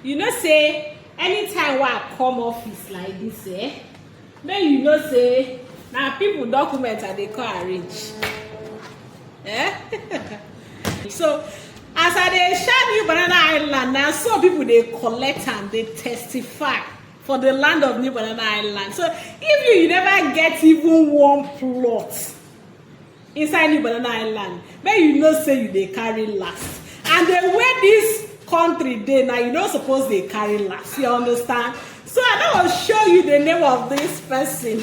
You know say anytime when I come office like this, then you know say now people documents and they call arrange. So as I dey share New Banana Island now, so people they collect and they testify for the land of New Banana Island. So if you never get even one plot inside New Banana Island, then you know say you dey carry last. And the way this country dey now, you don't suppose they carry last. You understand? So I will show you the name of this person.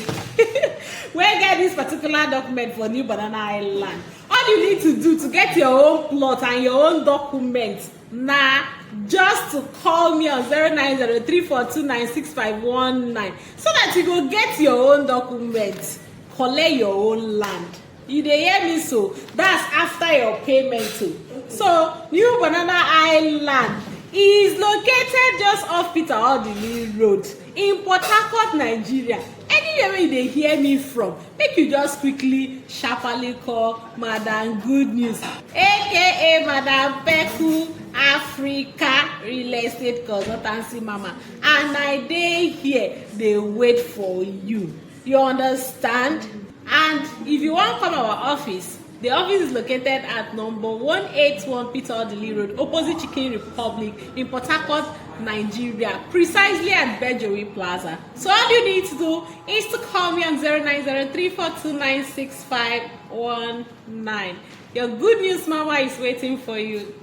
Where get this particular document for New Banana Island. All you need to do to get your own plot and your own document now, just to call me on 09034296519 so that you go get your own document, collect your own land. You dey hear me? So that's after your payment too. So New Banana Island is located just off Port-Harcourt Road in Port-Harcourt, Nigeria. Anywhere where they hear me from, make you just quickly sharply call Madam Good News, aka Madam Peku Africa Real Estate Consultancy Mama, and I dey here they wait for you. You understand? And if you want to come our office, the office is located at number 181 Odili Road, opposite Chicken Republic in Port-Harcourt, Nigeria, precisely at Bergery Plaza. So all you need to do is to call me on 09034296519. Your Good News Mama is waiting for you.